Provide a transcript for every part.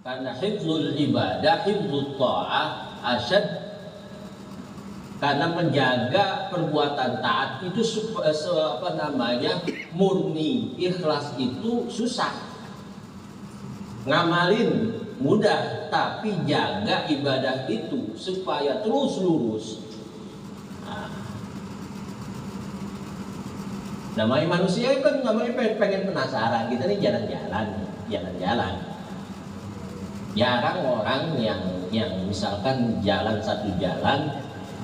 Karena hifdzul ibadah, hifdzul ta'ah asyad. Karena menjaga perbuatan taat itu murni, ikhlas itu susah. Ngamalin mudah, tapi jaga ibadah itu supaya terus lurus. Namanya manusia kan namanya pengen penasaran. Kita nih jalan-jalan. Jarang orang yang misalkan jalan satu jalan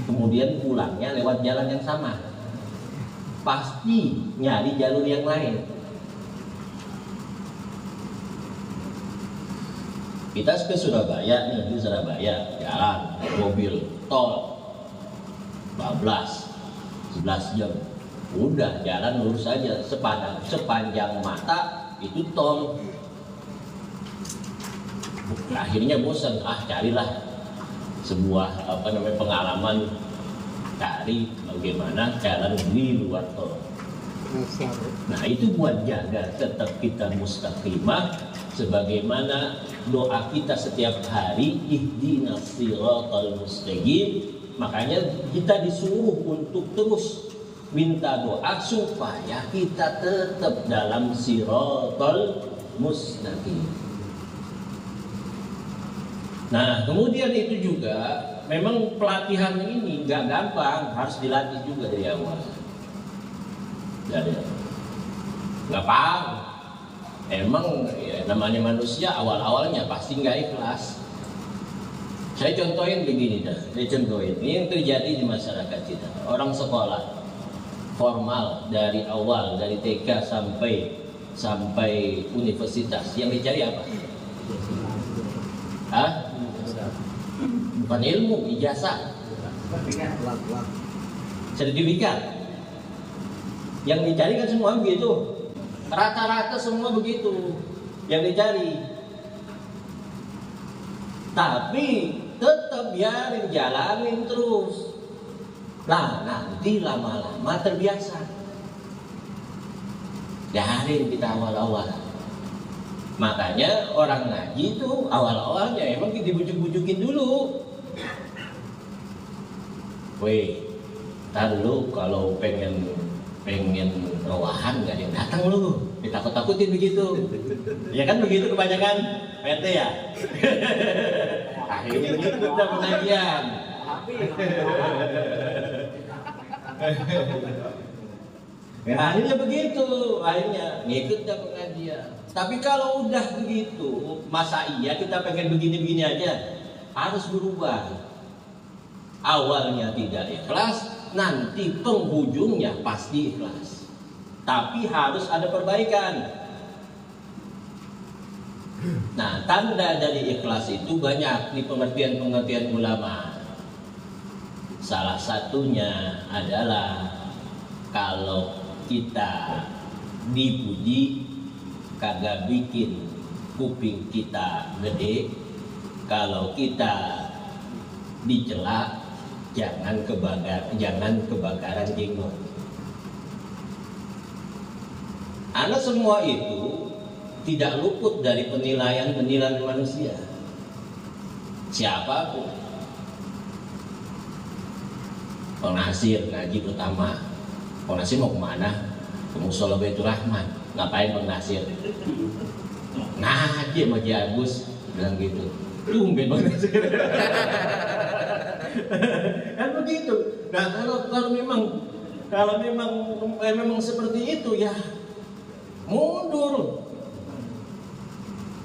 kemudian pulangnya lewat jalan yang sama. Pasti nyari jalur yang lain. Kita ke Surabaya nih, di Surabaya jalan mobil tol 11 jam. Udah jalan lurus saja sepanjang mata itu tol. Akhirnya bosan, carilah sebuah pengalaman, cari bagaimana jalan di luar tol. Nah itu buat jaga tetap kita mustaqimah, sebagaimana doa kita setiap hari, ihdinas siratal mustaqim. Makanya kita disuruh untuk terus minta doa supaya kita tetap dalam siratal mustaqim. Nah, kemudian itu juga memang pelatihan ini nggak gampang, harus dilatih juga dari awal. Jadi nggak paham. Emang ya, namanya manusia awal-awalnya pasti nggak ikhlas. Saya contohin begini dah. Ini yang terjadi di masyarakat kita. Orang sekolah formal dari awal, dari TK sampai universitas, yang dicari apa? Bukan ilmu, ijazah, sertifikat. Yang dicari kan semua begitu. Rata-rata semua begitu yang dicari. Tapi tetap biarin, jalanin terus. Nah, nanti lama-lama terbiasa. Biarin kita awal-awal. Makanya orang ngaji itu awal-awalnya emang kita bujuk-bujukin dulu. Weh, ntar lu kalau pengen rowahan gak ada yang datang lu, ditakut-takutin begitu. Ya kan begitu kebanyakan PT ya. Akhirnya gitu udah pengajian. Ya, akhirnya begitu, akhirnya ngikut dah pengajian. Tapi kalau udah begitu, masa iya kita pengen begini-begini aja? Harus berubah. Awalnya tidak ikhlas, nanti penghujungnya pasti ikhlas. Tapi harus ada perbaikan. Nah, tanda dari ikhlas itu banyak di pengertian-pengertian ulama. Salah satunya adalah kalau kita dipuji kagak bikin kuping kita gede, kalau kita dicela jangan kebakaran jenggot. Karena semua itu tidak luput dari penilaian manusia. Siapapun. Pengasir ngaji pertama. Pengasir mau kemana? Ke Musola Baitur Rahman. Ngapain pengasir? Ngaji sama Haji Agus bilang gitu. Tumben pengasir. Kan begitu. Nah, kalau memang seperti itu ya mundur.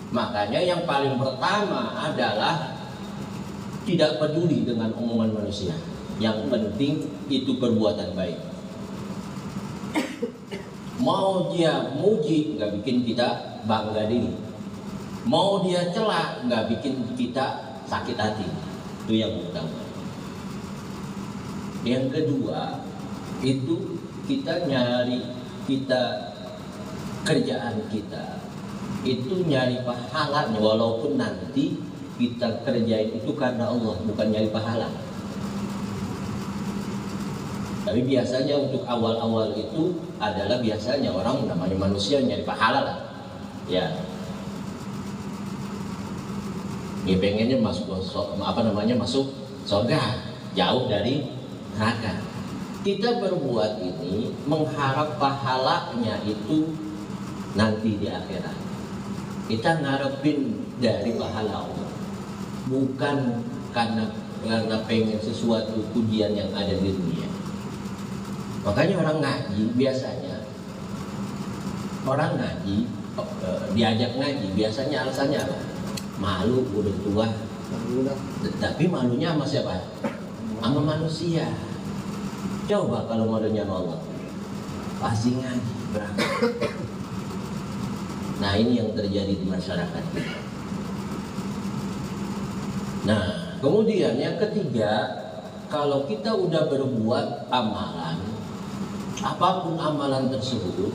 Makanya yang paling pertama adalah tidak peduli dengan omongan manusia. Yang penting itu perbuatan baik. Mau dia muji nggak bikin kita bangga diri. Mau dia celak nggak bikin kita sakit hati. Itu yang pertama. Yang kedua itu kita kerjaan kita itu nyari pahalanya, walaupun nanti kita kerjain itu karena Allah, bukan nyari pahala. Tapi biasanya untuk awal-awal itu adalah biasanya orang namanya manusia nyari pahala lah. Ya. dia pengennya masuk masuk surga, jauh dari neraka. Kita berbuat ini mengharap pahalanya itu nanti di akhirat. Kita ngarepin dari pahala Allah, bukan karena pengen sesuatu pujian yang ada di dunia. Makanya orang ngaji biasanya, diajak ngaji biasanya alasannya apa? Malu udah tua. Tapi malunya sama siapa? Sama manusia. Coba kalau malunya sama Allah, pasti ngaji berangkat. Nah, ini yang terjadi di masyarakat kita. Nah, kemudian yang ketiga, kalau kita udah berbuat amalan, apapun amalan tersebut,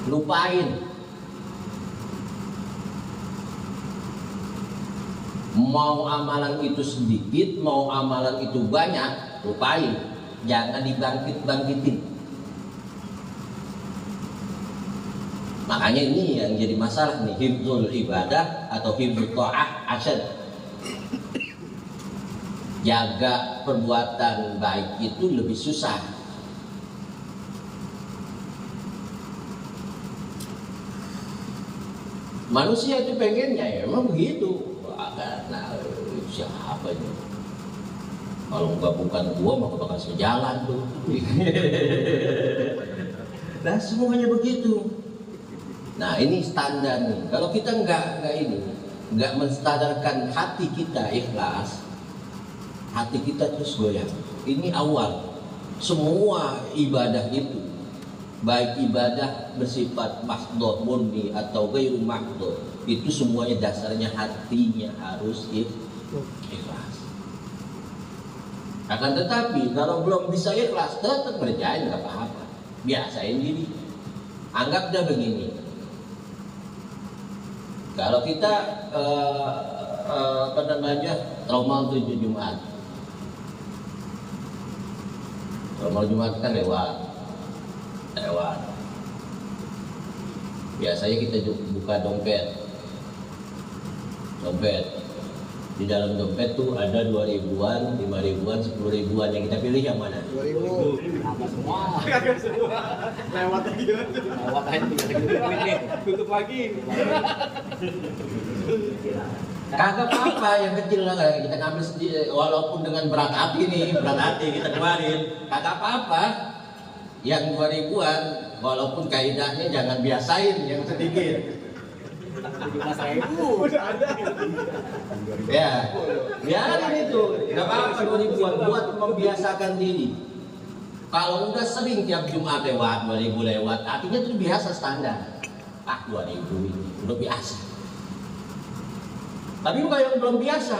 lupain. Mau amalan itu sedikit, mau amalan itu banyak, lupain. Jangan dibangkit-bangkitin. Makanya ini yang jadi masalah nih, hifdzul ibadah atau hifdzul ta'ah asyad. Jaga perbuatan baik itu lebih susah. Manusia itu pengennya ya emang begitu. Nah, siapa ini? Kalau nggak bukan gua maka bakal sejalan tuh. Nah, semuanya begitu. Nah, ini standar nih. Kalau kita nggak menstandarkan hati kita ikhlas, hati kita terus goyang. Ini awal. Semua ibadah itu, baik ibadah bersifat mahdhah murni atau ghairu mahdhah, itu semuanya dasarnya hatinya harus ikhlas. Akan tetapi kalau belum bisa ikhlas, tetap berjalan nggak apa-apa. Biasain diri. Anggap dah begini. Kalau kita trauma 7 Jumat. Trauma Jumat kan lewat. Biasanya kita buka dompet. Di dalam dompet tuh ada 2.000-an, 5.000-an, 10.000-an, yang kita pilih yang mana? 2.000. Apa semua? Lewat aja. Tutup lagi. Kagak apa-apa, yang kecil lah kita ngambil sendiri, walaupun dengan berat hati kita keluarin, kagak apa-apa. Yang 2.000-an, walaupun kaidahnya jangan biasain yang sedikit. 15.000 udah ada. Ya, biarin itu, nggak apa-apa 2.000-an buat membiasakan diri. Kalau udah sering tiap Jumat lewat 2.000 lewat, artinya itu biasa standar. 2.000 ini udah biasa. Tapi kalau yang belum biasa,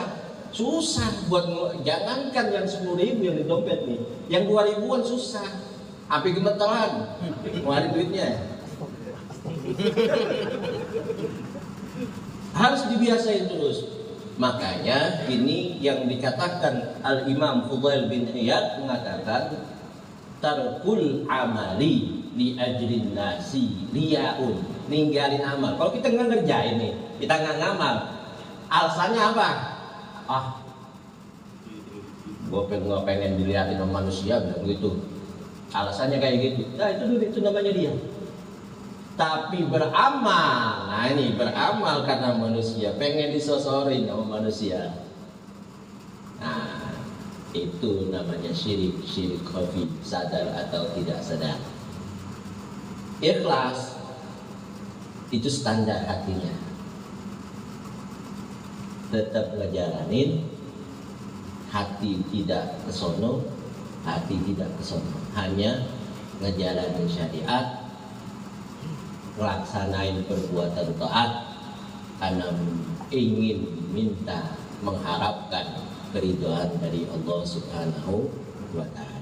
susah buat jangankan yang 10.000 yang di dompet nih, yang 2.000-an susah, sampai gemeteran ngeluarin duitnya. Harus dibiasain terus. Makanya ini yang dikatakan Al-Imam Fudail bin Iyad mengatakan tarkul amali li ajrin nasi liyaun, ninggalin amal. Kalau kita nggak ngerjain nih, kita nggak ngamal, alasannya apa? Gue pengen dilihatin sama manusia, bilang gitu. Alasannya kayak gitu. Nah itu namanya dia. Tapi beramal, nah ini beramal karena manusia, pengen disosorin sama manusia. Nah, itu namanya syirik khafi, sadar atau tidak sadar. Ikhlas itu standar hatinya. Tetap ngejalanin, hati tidak kesono, hanya ngejalanin syariat, melaksanain perbuatan taat karena ingin mengharapkan keridhaan dari Allah Subhanahu wa ta'ala.